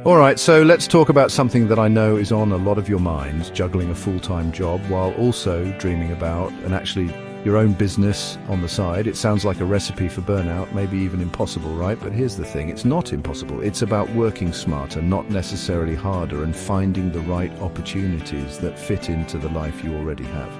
All right, so let's talk about something that I know is on a lot of your minds, juggling a full-time job while also dreaming about and actually your own business on the side. It sounds like a recipe for burnout, maybe even impossible, right? But here's the thing, it's not impossible. It's about working smarter, not necessarily harder, and finding the right opportunities that fit into the life you already have.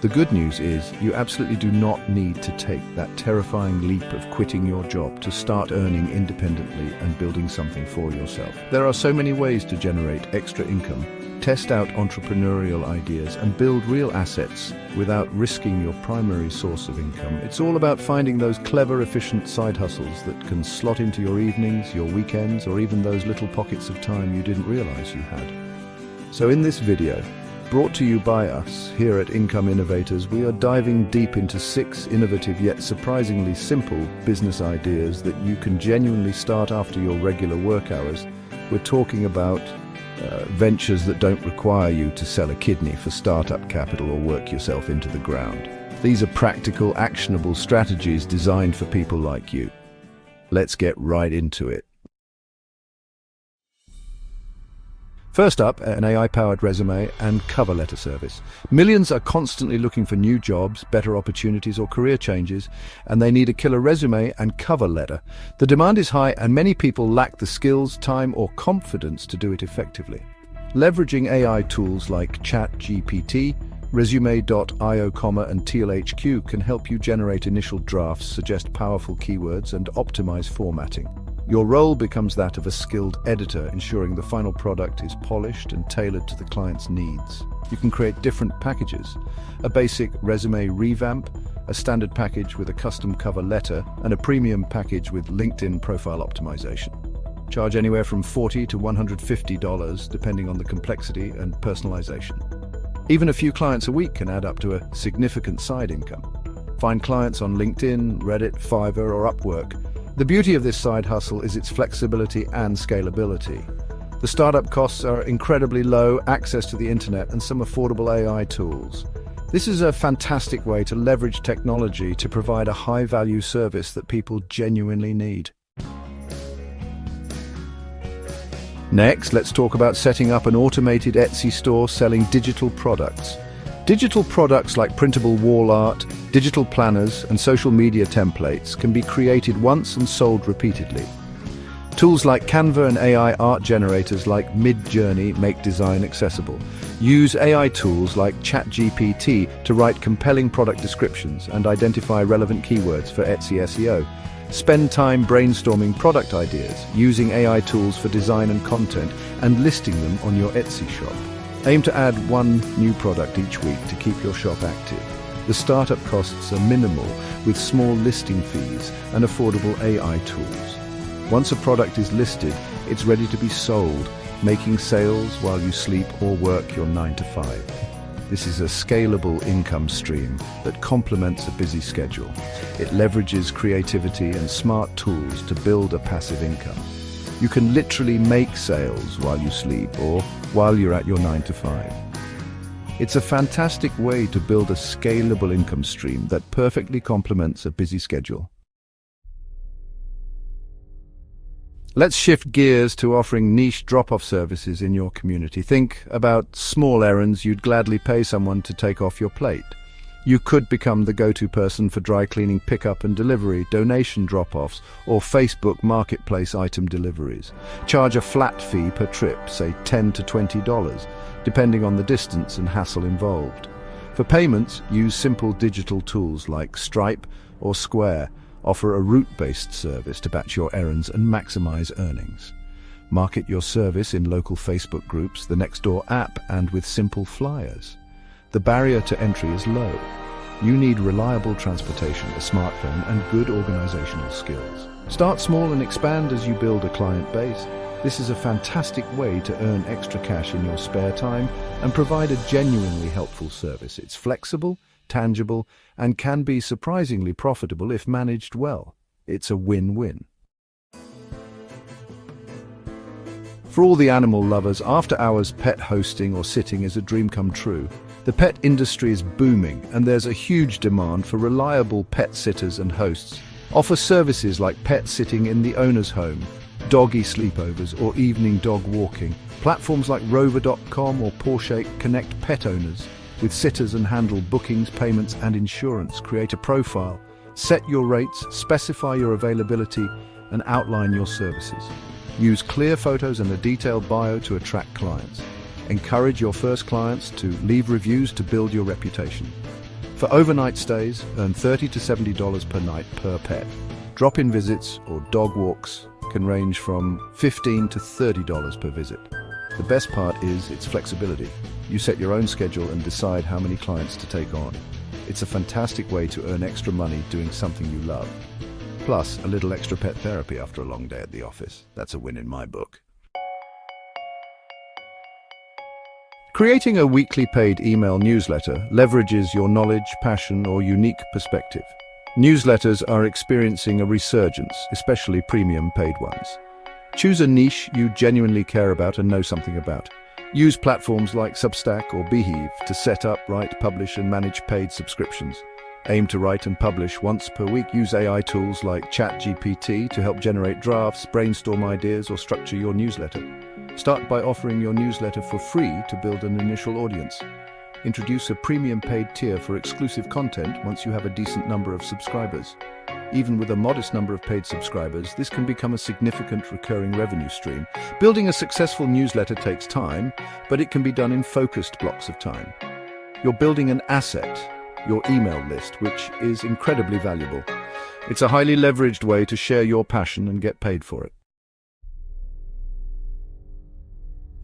The good news is you absolutely do not need to take that terrifying leap of quitting your job to start earning independently and building something for yourself. There are so many ways to generate extra income, test out entrepreneurial ideas, and build real assets without risking your primary source of income. It's all about finding those clever, efficient side hustles that can slot into your evenings, your weekends, or even those little pockets of time you didn't realize you had. So in this video, brought to you by us here at Income Innovators, we are diving deep into 6 innovative yet surprisingly simple business ideas that you can genuinely start after your regular work hours. We're talking about ventures that don't require you to sell a kidney for startup capital or work yourself into the ground. These are practical, actionable strategies designed for people like you. Let's get right into it. First up, an AI-powered resume and cover letter service. Millions are constantly looking for new jobs, better opportunities, or career changes, and they need a killer resume and cover letter. The demand is high, and many people lack the skills, time, or confidence to do it effectively. Leveraging AI tools like ChatGPT, Resume.io, and TLHQ can help you generate initial drafts, suggest powerful keywords, and optimize formatting. Your role becomes that of a skilled editor, ensuring the final product is polished and tailored to the client's needs. You can create different packages: a basic resume revamp, a standard package with a custom cover letter, and a premium package with LinkedIn profile optimization. Charge anywhere from $40 to $150, depending on the complexity and personalization. Even a few clients a week can add up to a significant side income. Find clients on LinkedIn, Reddit, Fiverr, or Upwork. The beauty of this side hustle is its flexibility and scalability. The startup costs are incredibly low, access to the internet, and some affordable AI tools. This is a fantastic way to leverage technology to provide a high-value service that people genuinely need. Next, let's talk about setting up an automated Etsy store selling digital products. Digital products like printable wall art, digital planners, and social media templates can be created once and sold repeatedly. Tools like Canva and AI art generators like Midjourney make design accessible. Use AI tools like ChatGPT to write compelling product descriptions and identify relevant keywords for Etsy SEO. Spend time brainstorming product ideas, using AI tools for design and content, and listing them on your Etsy shop. Aim to add 1 new product each week to keep your shop active. The startup costs are minimal, with small listing fees and affordable AI tools. Once a product is listed, it's ready to be sold, making sales while you sleep or work your 9 to 5. This is a scalable income stream that complements a busy schedule. It leverages creativity and smart tools to build a passive income. You can literally make sales while you sleep or while you're at your 9 to 5. It's a fantastic way to build a scalable income stream that perfectly complements a busy schedule. Let's shift gears to offering niche drop-off services in your community. Think about small errands you'd gladly pay someone to take off your plate. You could become the go-to person for dry cleaning pickup and delivery, donation drop-offs, or Facebook Marketplace item deliveries. Charge a flat fee per trip, say $10 to $20, depending on the distance and hassle involved. For payments, use simple digital tools like Stripe or Square. Offer a route-based service to batch your errands and maximize earnings. Market your service in local Facebook groups, the Nextdoor app, and with simple flyers. The barrier to entry is low. You need reliable transportation, a smartphone, and good organizational skills. Start small and expand as you build a client base. This is a fantastic way to earn extra cash in your spare time and provide a genuinely helpful service. It's flexible, tangible, and can be surprisingly profitable if managed well. It's a win-win. For all the animal lovers, after-hours pet hosting or sitting is a dream come true. The pet industry is booming, and there's a huge demand for reliable pet sitters and hosts. Offer services like pet sitting in the owner's home, doggy sleepovers, or evening dog walking. Platforms like Rover.com or Porsche connect pet owners with sitters and handle bookings, payments, and insurance. Create a profile, set your rates, specify your availability, and outline your services. Use clear photos and a detailed bio to attract clients. Encourage your first clients to leave reviews to build your reputation. For overnight stays, earn $30 to $70 per night per pet. Drop-in visits or dog walks can range from $15 to $30 per visit. The best part is its flexibility. You set your own schedule and decide how many clients to take on. It's a fantastic way to earn extra money doing something you love. Plus, a little extra pet therapy after a long day at the office. That's a win in my book. Creating a weekly paid email newsletter leverages your knowledge, passion, or unique perspective. Newsletters are experiencing a resurgence, especially premium paid ones. Choose a niche you genuinely care about and know something about. Use platforms like Substack or Beehive to set up, write, publish, and manage paid subscriptions. Aim to write and publish once per week. Use AI tools like ChatGPT to help generate drafts, brainstorm ideas, or structure your newsletter. Start by offering your newsletter for free to build an initial audience. Introduce a premium paid tier for exclusive content once you have a decent number of subscribers. Even with a modest number of paid subscribers, this can become a significant recurring revenue stream. Building a successful newsletter takes time, but it can be done in focused blocks of time. You're building an asset, your email list, which is incredibly valuable. It's a highly leveraged way to share your passion and get paid for it.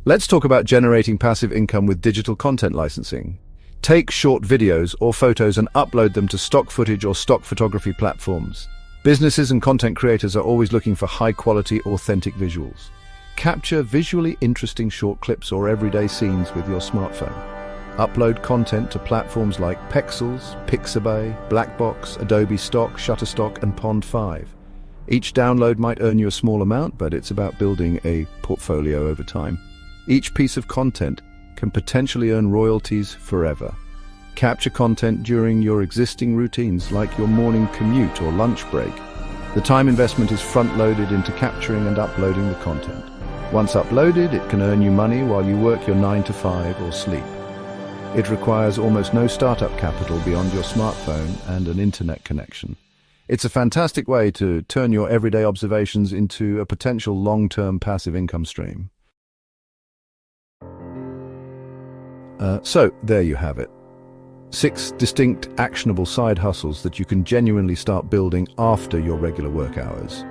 Let's talk about generating passive income with digital content licensing. Take short videos or photos and upload them to stock footage or stock photography platforms. Businesses and content creators are always looking for high-quality, authentic visuals. Capture visually interesting short clips or everyday scenes with your smartphone. Upload content to platforms like Pexels, Pixabay, Blackbox, Adobe Stock, Shutterstock, and Pond5. Each download might earn you a small amount, but it's about building a portfolio over time. Each piece of content can potentially earn royalties forever. Capture content during your existing routines, like your morning commute or lunch break. The time investment is front-loaded into capturing and uploading the content. Once uploaded, it can earn you money while you work your 9 to 5 or sleep. It requires almost no startup capital beyond your smartphone and an internet connection. It's a fantastic way to turn your everyday observations into a potential long-term passive income stream. So, there you have it. 6 distinct, actionable side hustles that you can genuinely start building after your regular work hours.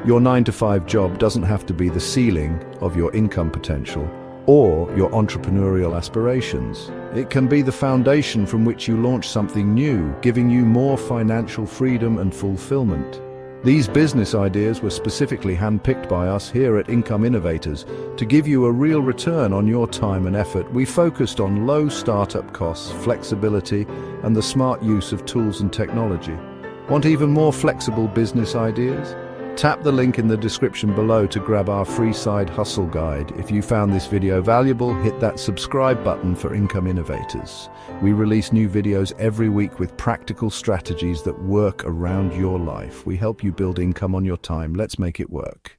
Your 9 to 5 job doesn't have to be the ceiling of your income potential or your entrepreneurial aspirations. It can be the foundation from which you launch something new, giving you more financial freedom and fulfillment. These business ideas were specifically handpicked by us here at Income Innovators to give you a real return on your time and effort. We focused on low startup costs, flexibility, and the smart use of tools and technology. Want even more flexible business ideas? Tap the link in the description below to grab our free side hustle guide. If you found this video valuable, hit that subscribe button for Income Innovators. We release new videos every week with practical strategies that work around your life. We help you build income on your time. Let's make it work.